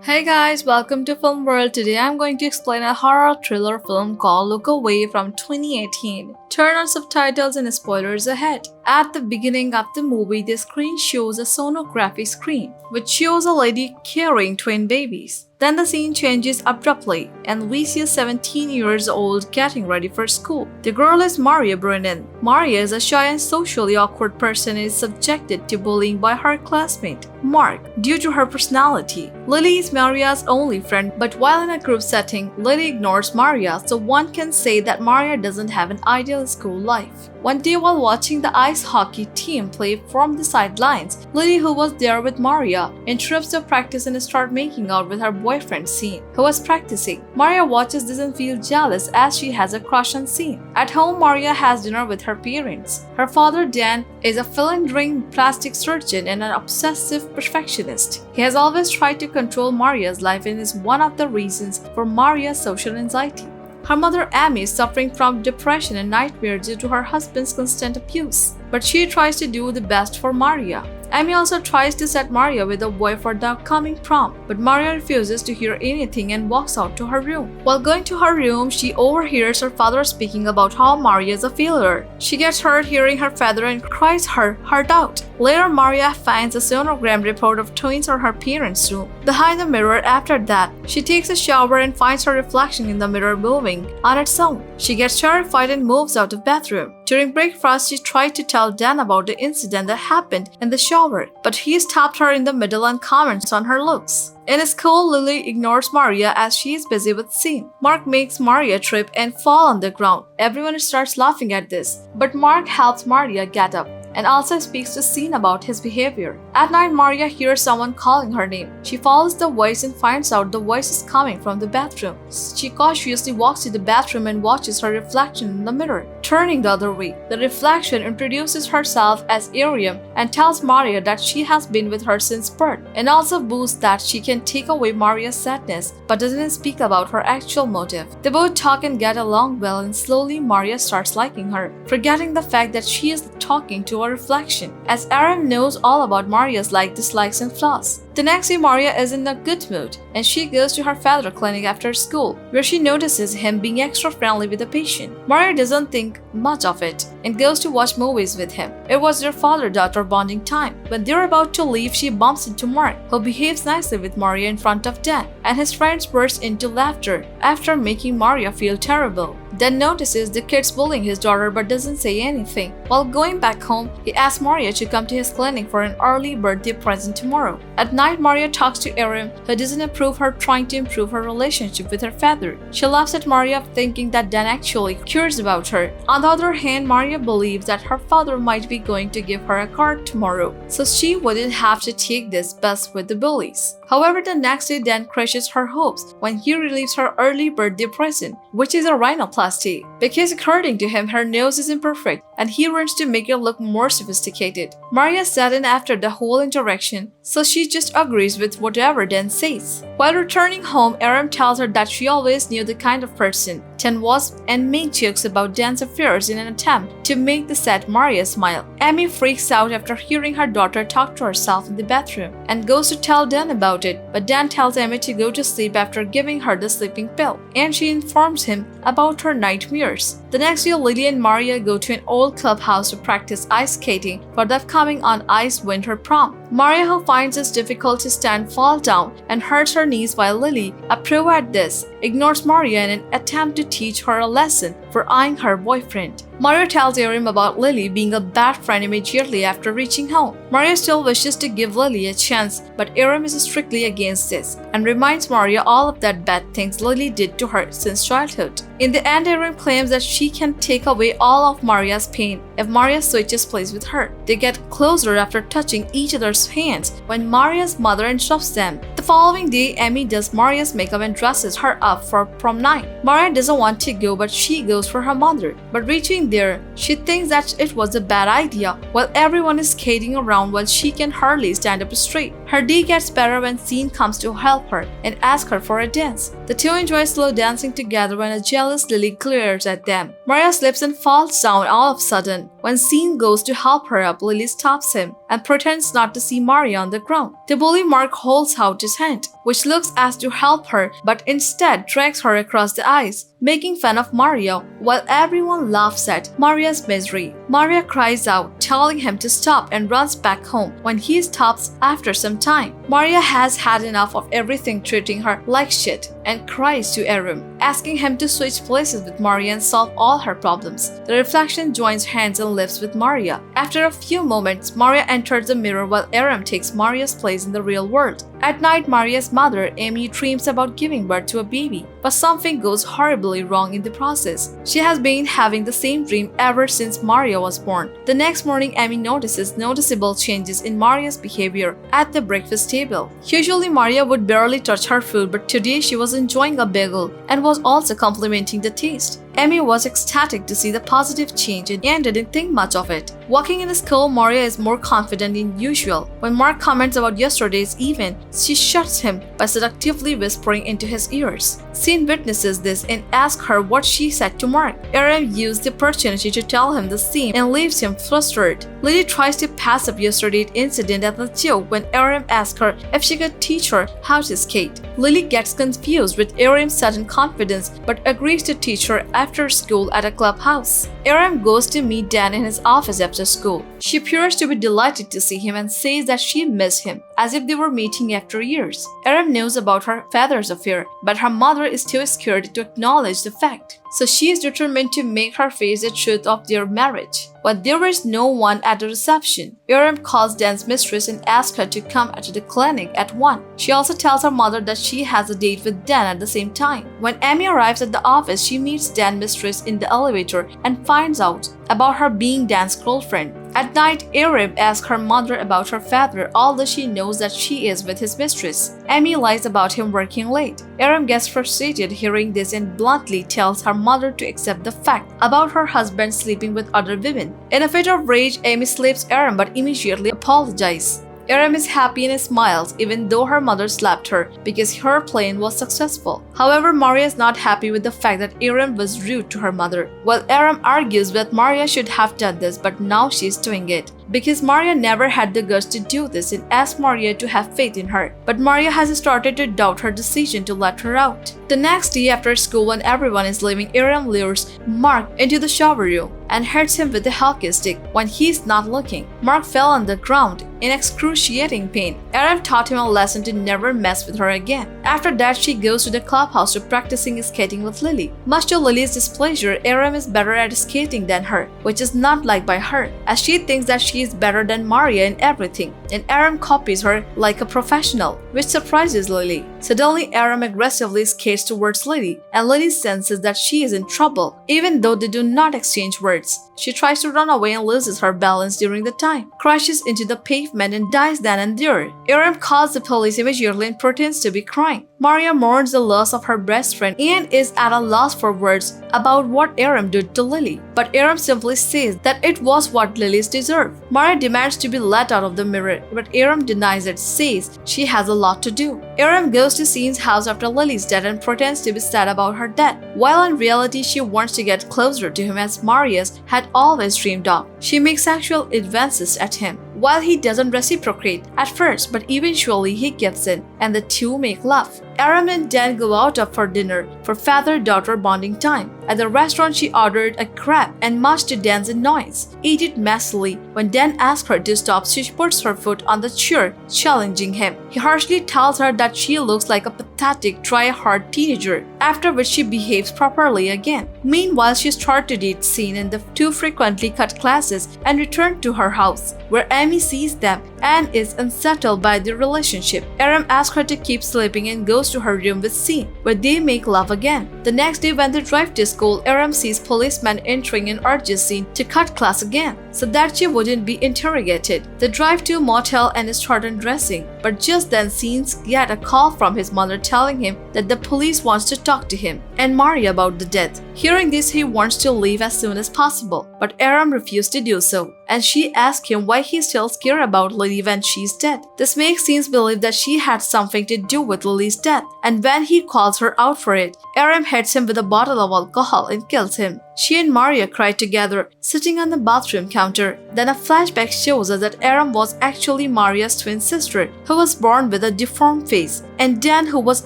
Hey guys, welcome to Film World. Today I'm going to explain a horror thriller film called Look Away from 2018. Turn on subtitles and spoilers ahead. At the beginning of the movie, the screen shows a sonography screen, which shows a lady carrying twin babies. Then the scene changes abruptly, and we see a 17 years old getting ready for school. The girl is Maria Brennan. Maria is a shy and socially awkward person and is subjected to bullying by her classmate, Mark, due to her personality. Lily is Maria's only friend, but while in a group setting, Lily ignores Maria, so one can say that Maria doesn't have an ideal school life. One day while watching the ice hockey team play from the sidelines, Lily, who was there with Maria, interrupts the practice and starts making out with her boyfriend Sean, who was practicing. Maria watches this and feels jealous as she has a crush on Sean. At home, Maria has dinner with her parents. Her father, Dan, is a philandering plastic surgeon and an obsessive perfectionist. He has always tried to control Maria's life and is one of the reasons for Maria's social anxiety. Her mother, Amy, is suffering from depression and nightmares due to her husband's constant abuse, but she tries to do the best for Maria. Amy also tries to set Maria with a boy for the upcoming prom, but Maria refuses to hear anything and walks out to her room. While going to her room, she overhears her father speaking about how Maria is a failure. She gets hurt hearing her father and cries her heart out. Later, Maria finds a sonogram report of twins in her parents' room. Behind the mirror, after that, she takes a shower and finds her reflection in the mirror moving on its own. She gets terrified and moves out of bathroom. During breakfast, she tried to tell Dan about the incident that happened in the shower, but he stopped her in the middle and comments on her looks. In school, Lily ignores Maria as she is busy with Sean. Mark makes Maria trip and fall on the ground. Everyone starts laughing at this, but Mark helps Maria get up and also speaks to Sean about his behavior. At night, Maria hears someone calling her name. She follows the voice and finds out the voice is coming from the bathroom. She cautiously walks to the bathroom and watches her reflection in the mirror. Turning the other way, the reflection introduces herself as Ariam and tells Maria that she has been with her since birth, and also boasts that she can take away Maria's sadness but doesn't speak about her actual motive. They both talk and get along well, and slowly Maria starts liking her, forgetting the fact that she is talking to a reflection, as Aram knows all about Maria's dislikes and flaws. The next day, Maria is in a good mood, and she goes to her father's clinic after school, where she notices him being extra friendly with the patient. Maria doesn't think much of it and goes to watch movies with him. It was their father-daughter bonding time. When they're about to leave, she bumps into Mark, who behaves nicely with Maria in front of Dan, and his friends burst into laughter after making Maria feel terrible. Dan notices the kids bullying his daughter but doesn't say anything. While going back home, he asks Maria to come to his clinic for an early birthday present tomorrow. At night, Maria talks to Aram, who doesn't approve her trying to improve her relationship with her father. She laughs at Maria, thinking that Dan actually cares about her. On the other hand, Maria believes that her father might be going to give her a card tomorrow, so she wouldn't have to take this bus with the bullies. However, the next day, Dan crushes her hopes when he relieves her early birthday present, which is a rhinoplasty, because according to him, her nose is imperfect and he wants to make it look more sophisticated. Maria is saddened after the whole interaction, so she just agrees with whatever Dan says. While returning home, Aram tells her that she always knew the kind of person Dan was and made jokes about Dan's affairs in an attempt to make the sad Maria smile. Amy freaks out after hearing her daughter talk to herself in the bathroom and goes to tell Dan about it, but Dan tells Amy to go to sleep after giving her the sleeping pill, and she informs him about her nightmares. The next day, Lily and Maria go to an old clubhouse to practice ice skating for the upcoming on-ice winter prom. Maria, who finds it difficult to stand, falls down and hurts her knees, while Lily, a pro at this, ignores Maria in an attempt to teach her a lesson for eyeing her boyfriend. Maria tells Aram about Lily being a bad friend immediately after reaching home. Maria still wishes to give Lily a chance, but Aram is strictly against this and reminds Maria all of that bad things Lily did to her since childhood. In the end, Aram claims that she can take away all of Maria's pain if Maria switches place with her. They get closer after touching each other's hands when Maria's mother interrupts them. The following day, Amy does Maria's makeup and dresses her up for prom night. Maria doesn't want to go, but she goes for her mother. But reaching there, she thinks that it was a bad idea while everyone is skating around while she can hardly stand up straight. Her day gets better when Sean comes to help her and asks her for a dance. The two enjoy slow dancing together when a jealous Lily glares at them. Maria slips and falls down all of a sudden. kitchen. When Scene goes to help her up, Lily stops him and pretends not to see Maria on the ground. The bully Mark holds out his hand, which looks as to help her, but instead drags her across the ice, making fun of Maria while everyone laughs at Maria's misery. Maria cries out, telling him to stop and runs back home. When he stops after some time, Maria has had enough of everything treating her like shit and cries to Aram, asking him to switch places with Maria and solve all her problems. The reflection joins hands and lips with Maria. After a few moments, Maria enters the mirror while Aram takes Maria's place in the real world. At night, Maria's mother, Amy, dreams about giving birth to a baby, but something goes horribly wrong in the process. She has been having the same dream ever since Maria was born. The next morning, Amy notices noticeable changes in Maria's behavior at the breakfast table. Usually, Maria would barely touch her food, but today she was enjoying a bagel and was also complimenting the taste. Amy was ecstatic to see the positive change and didn't think much of it. Walking in the school, Maria is more confident than usual. When Mark comments about yesterday's event, she shuts him by seductively whispering into his ears. Scene witnesses this and asks her what she said to Mark. Aram used the opportunity to tell him the same and leaves him flustered. Lily tries to pass up yesterday's incident as a joke when Aram asks her if she could teach her how to skate. Lily gets confused with Aram's sudden confidence but agrees to teach her after school at a clubhouse. Aram goes to meet Dan in his office after school. She appears to be delighted to see him and says that she missed him, as if they were meeting after years. Aram knows about her father's affair, but her mother is too scared to acknowledge the fact. So she is determined to make her face the truth of their marriage. But there is no one at the reception. Aram calls Dan's mistress and asks her to come to the clinic at 1. She also tells her mother that she has a date with Dan at the same time. When Amy arrives at the office, she meets Dan's mistress in the elevator and finds out about her being Dan's girlfriend. At night, Aram asks her mother about her father, although she knows that she is with his mistress. Amy lies about him working late. Aram gets frustrated hearing this and bluntly tells her mother to accept the fact about her husband sleeping with other women. In a fit of rage, Amy slaps Aram but immediately apologizes. Aram is happy and smiles even though her mother slapped her because her plan was successful. However, Maria is not happy with the fact that Aram was rude to her mother. While Aram argues that Maria should have done this, but now she's doing it because Maria never had the guts to do this and asks Maria to have faith in her. But Maria has started to doubt her decision to let her out. The next day after school, when everyone is leaving, Aram lures Mark into the shower room and hits him with a hockey stick when he's not looking. Mark fell on the ground in excruciating pain. Aram taught him a lesson to never mess with her again. After that, she goes to the clubhouse to practicing skating with Lily. Much to Lily's displeasure, Aram is better at skating than her, which is not liked by her, as she thinks that she is better than Maria in everything, and Aram copies her like a professional, which surprises Lily. Suddenly, Aram aggressively skates towards Lily, and Lily senses that she is in trouble, even though they do not exchange words. She tries to run away and loses her balance during the time, crashes into the pavement and dies then and there. Aram calls the police immediately and pretends to be crying. Maria mourns the loss of her best friend and is at a loss for words about what Aram did to Lily. But Aram simply says that it was what Lily's deserve. Maria demands to be let out of the mirror, but Aram denies it, says she has a lot to do. Aram goes to Scene's house after Lily's death and pretends to be sad about her death, while in reality she wants to get closer to him as Maria's had always dreamed of. She makes sexual advances at him, while he doesn't reciprocate at first, but eventually he gives in, and the two make love. Aram and Dan go out for dinner for father-daughter bonding time. At the restaurant, she ordered a crab and much to Dan's annoyance, ate it messily. When Dan asks her to stop, she puts her foot on the chair, challenging him. He harshly tells her that she looks like a pathetic, try-hard teenager, after which she behaves properly again. Meanwhile, she starts to date Scene in the two frequently cut classes and return to her house, where Amy sees them and is unsettled by their relationship. Aram asks her to keep sleeping and goes to her room with Scene, where they make love again. The next day when they drive to school, Aram sees policemen entering and urges Scene to cut class again, so that she wouldn't be interrogated. They drive to a motel and start undressing, but just then Scene gets a call from his mother telling him that the police wants to talk to him and Maria about the death. Hearing this, he wants to leave as soon as possible, but Aram refused to do so, and she asks him why he still cares about Lily when she's dead. This makes Scene believe that she had something to do with Lily's death, and when he calls her out for it, Aram hits him with a bottle of alcohol and kills him. She and Maria cry together, sitting on the bathroom counter. Then a flashback shows us that Aram was actually Maria's twin sister, who was born with a deformed face. And Dan, who was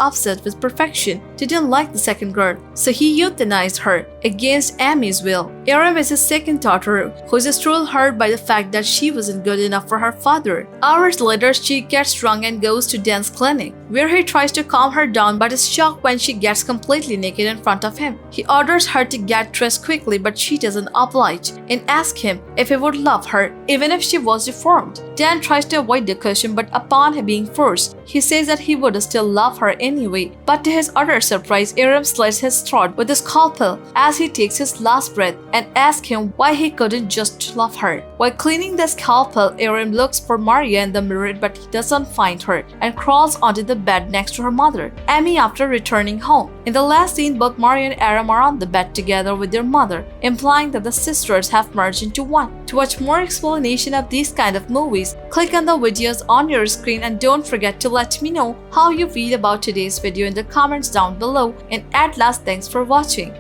obsessed with perfection, didn't like the second girl, so he euthanized her against Amy's will. Aram is his second daughter, who is still hurt by the fact that she wasn't good enough for her father. Hours later, she gets drunk and goes to Dan's clinic, where he tries to calm her down but is shocked when she gets completely naked in front of him. He orders her to get dressed quickly, but she doesn't oblige and asks him if he would love her even if she was deformed. Dan tries to avoid the question, but upon him being forced, he says that he would still love her anyway. But to his utter surprise, Aram slits his throat with a scalpel as he takes his last breath and asks him why he couldn't just love her. While cleaning the scalpel, Aram looks for Maria in the mirror, but he doesn't find her and crawls onto the bed next to her mother, Amy, after returning home. In the last scene, both Maria and Aram are on the bed together with their mother, implying that the sisters have merged into one. To watch more explanation of these kind of movies, click on the videos on your screen and don't forget to let me know how you feel about today's video in the comments down below. And at last, thanks for watching.